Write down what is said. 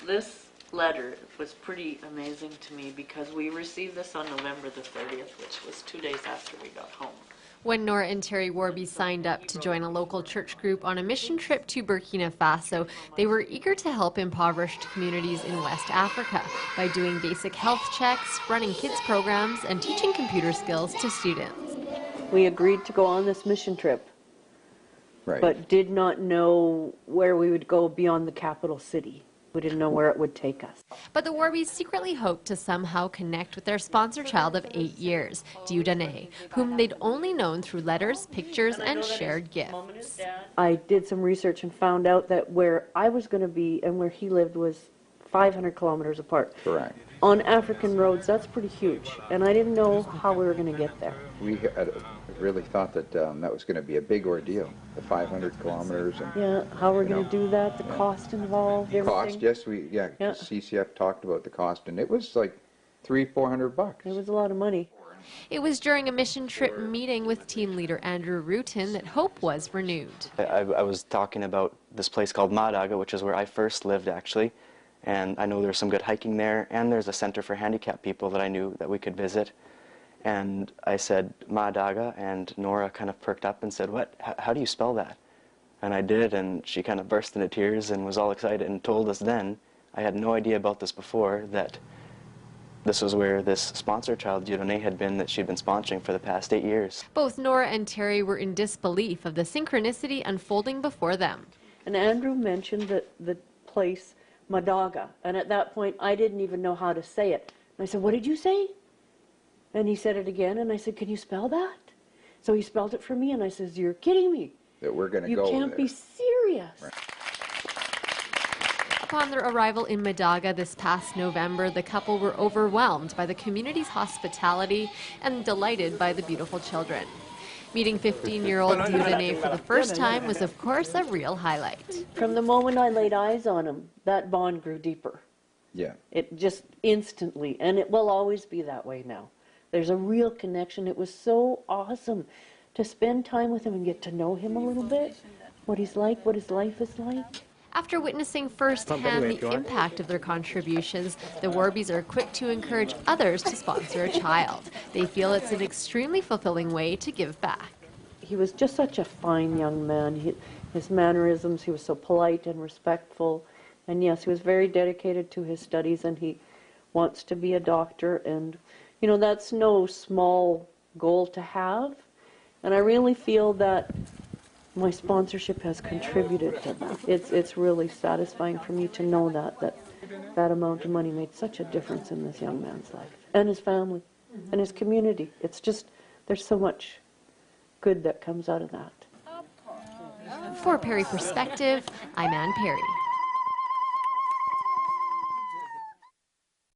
this letter was pretty amazing to me because we received this on November the 30th, which was 2 days after we got home. When Nora and Terry Warby signed up to join a local church group on a mission trip to Burkina Faso, they were eager to help impoverished communities in West Africa by doing basic health checks, running kids programs, and teaching computer skills to students. We agreed to go on this mission trip, Right. but did not know where we would go beyond the capital city. We didn't know where it would take us. But the Warbys secretly hoped to somehow connect with their sponsor child of 8 years, Dieudonné, whom they'd only known through letters, pictures, and shared gifts. I did some research and found out that where I was going to be and where he lived was 500 kilometers apart. Correct. On African roads, that's pretty huge, and I didn't know how we were going to get there. We had really thought that that was going to be a big ordeal, the 500 kilometers. And, yeah, how we're going to do that, the cost involved, everything. Cost, yes, CCF talked about the cost, and it was like $300-400. It was a lot of money. It was during a mission trip meeting with team leader Andrew Rutin that hope was renewed. I was talking about this place called Madaga, which is where I first lived, actually. And I know there's some good hiking there, and there's a center for handicapped people that I knew that we could visit. And I said, Madaga, and Nora kind of perked up and said, what? How do you spell that? And I did, and she kind of burst into tears and was all excited and told us then, I had no idea about this before, that this was where this sponsor child, Dieudonné, had been that she'd been sponsoring for the past 8 years. Both Nora and Terry were in disbelief of the synchronicity unfolding before them. And Andrew mentioned the place Madaga, and at that point I didn't even know how to say it. And I said, what did you say? And he said it again, and I said, can you spell that? So he spelled it for me, and I says, you're kidding me. That we're going to go there. You can't be serious. Right. Upon their arrival in Madaga this past November, the couple were overwhelmed by the community's hospitality and delighted by the beautiful children. Meeting 15-year-old Dieudonné for the first time was, of course, a real highlight. From the moment I laid eyes on him, that bond grew deeper. Yeah. It just instantly, and it will always be that way now. There's a real connection. It was so awesome to spend time with him and get to know him a little bit, what he's like, what his life is like. After witnessing firsthand the impact of their contributions, the Warbys are quick to encourage others to sponsor a child. They feel it's an extremely fulfilling way to give back. He was just such a fine young man. His mannerisms, he was so polite and respectful. And yes, he was very dedicated to his studies, and he wants to be a doctor. And, you know, that's no small goal to have. And I really feel that my sponsorship has contributed to that. It's really satisfying for me to know that amount of money made such a difference in this young man's life and his family and his community. It's just, there's so much good that comes out of that. For Perry Perspective, I'm Ann Perry.